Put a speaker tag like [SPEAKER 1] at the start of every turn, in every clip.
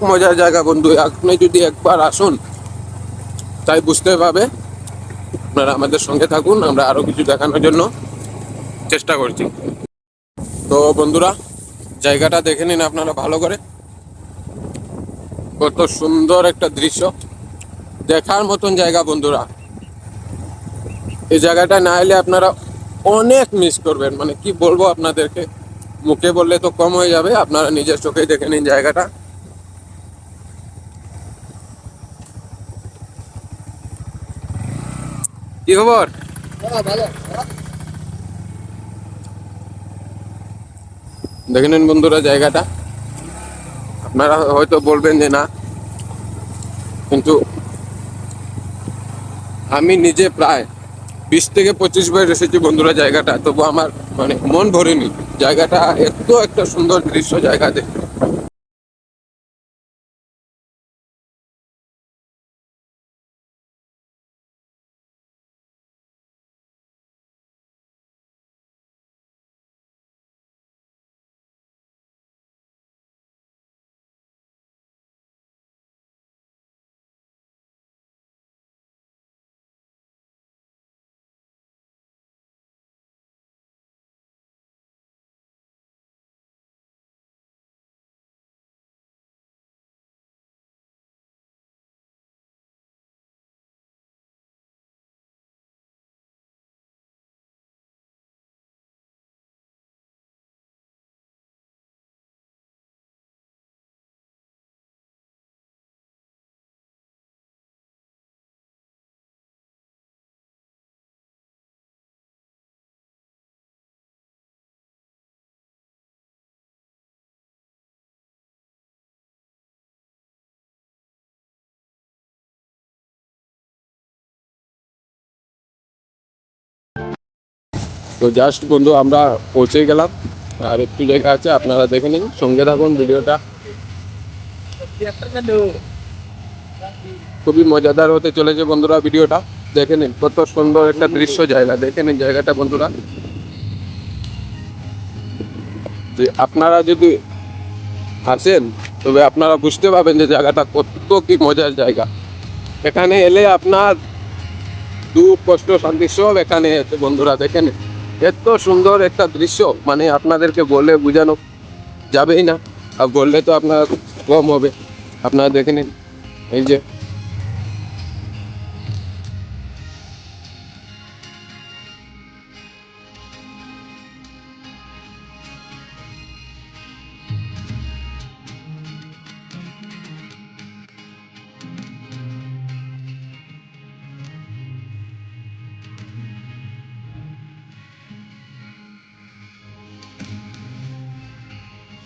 [SPEAKER 1] মজার জায়গা বন্ধু, আপনি যদি একবার আসুন তাই বুঝতে পারবে। আপনারা আমাদের সঙ্গে থাকুন, আমরা আরো কিছু দেখানোর জন্য চেষ্টা করছি। তো বন্ধুরা, জায়গাটা দেখে নিন আপনারা ভালো করে। কত সুন্দর একটা দৃশ্য, দেখার মতন জায়গা বন্ধুরা। এই জায়গাটা না এলে আপনারা অনেক মিস করবেন, মানে কি বলবো আপনাদেরকে, মুখে বললে তো কম হয়ে যাবে, আপনারা নিজের চোখেই দেখে নিন জায়গাটা। কি খবর? দেখে নিন বন্ধুরা জায়গাটা। আপনারা হয়তো বলবেন যে না, কিন্তু আমি নিজে প্রায় 20 থেকে 25 বার এসেছি বন্ধুরা জায়গাটা, তবু আমার মানে মন ভরেনি। জায়গাটা এত একটা সুন্দর দৃশ্য জায়গা দেখতে। তো জাস্ট বন্ধু আমরা পৌঁছে গেলাম, আর একটু জায়গা আছে, আপনারা দেখে নিন, সঙ্গে থাকুন ভিডিওটা। খুবই মজাদার হতে চলেছে বন্ধুরা ভিডিওটা। দেখে নিন কত সুন্দর একটা দৃশ্য জায়গা, দেখে নিন জায়গাটা বন্ধুরা। যে আপনারা যদি আসেন তবে আপনারা বুঝতে পারবেন যে জায়গাটা কত কি মজার জায়গা। এখানে এলে আপনার দুঃখ কষ্ট শান্তি সব এখানে আছে বন্ধুরা, দেখেন এত সুন্দর একটা দৃশ্য, মানে আপনাদেরকে বলে বোঝানো যাবেই না, আর বললে তো আপনার কম হবে। আপনারা দেখে নিন এই যে।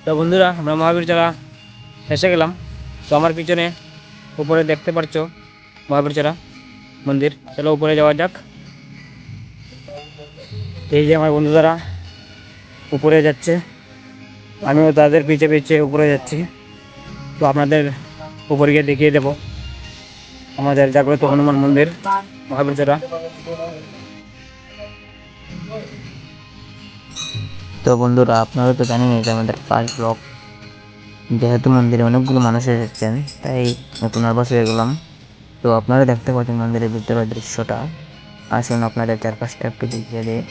[SPEAKER 2] তো বন্ধুরা, আমরা মহাবীর চড়া এসে গেলাম। তো আমার পিছনে উপরে দেখতে পাচ্ছ মহাবীর চড়া মন্দির। চলো উপরে যাওয়া যাক। এই যে আমার বন্ধুরা উপরে যাচ্ছে, আমিও তাদের পিছে পিছে উপরে যাচ্ছি। তো আপনাদের উপরে গিয়ে দেখিয়ে দেবো আমাদের জাগ্রত হনুমান মন্দির মহাবীর চড়া। তো বন্ধুরা, আপনারা তো জানেন এটা আমাদের ফার্স্ট ব্লগ। যেহেতু মন্দিরে অনেকগুলো মানুষ এসেছেন, তাই নতুন আবার হয়ে গেলাম। তো আপনারা দেখতে পাচ্ছেন মন্দিরের ভিতরের দৃশ্যটা। আসুন আপনাদের চারপাশটা একটু দেখিয়ে দিই।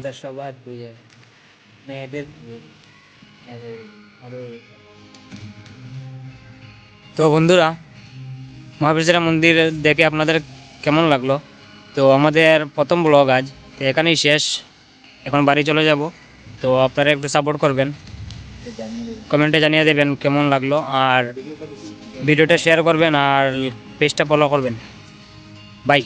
[SPEAKER 3] আমাদের সবার মেয়েদের তো বন্ধুরা, মহাবীরচরা মন্দির দেখে আপনাদের কেমন লাগলো? তো আমাদের প্রথম ব্লগ আজ তো এখানেই শেষ। এখন বাড়ি চলে যাব। তো আপনারা একটু সাপোর্ট করবেন, কমেন্টে জানিয়ে দেবেন কেমন লাগলো, আর ভিডিওটা শেয়ার করবেন আর পেজটা ফলো করবেন। বাই।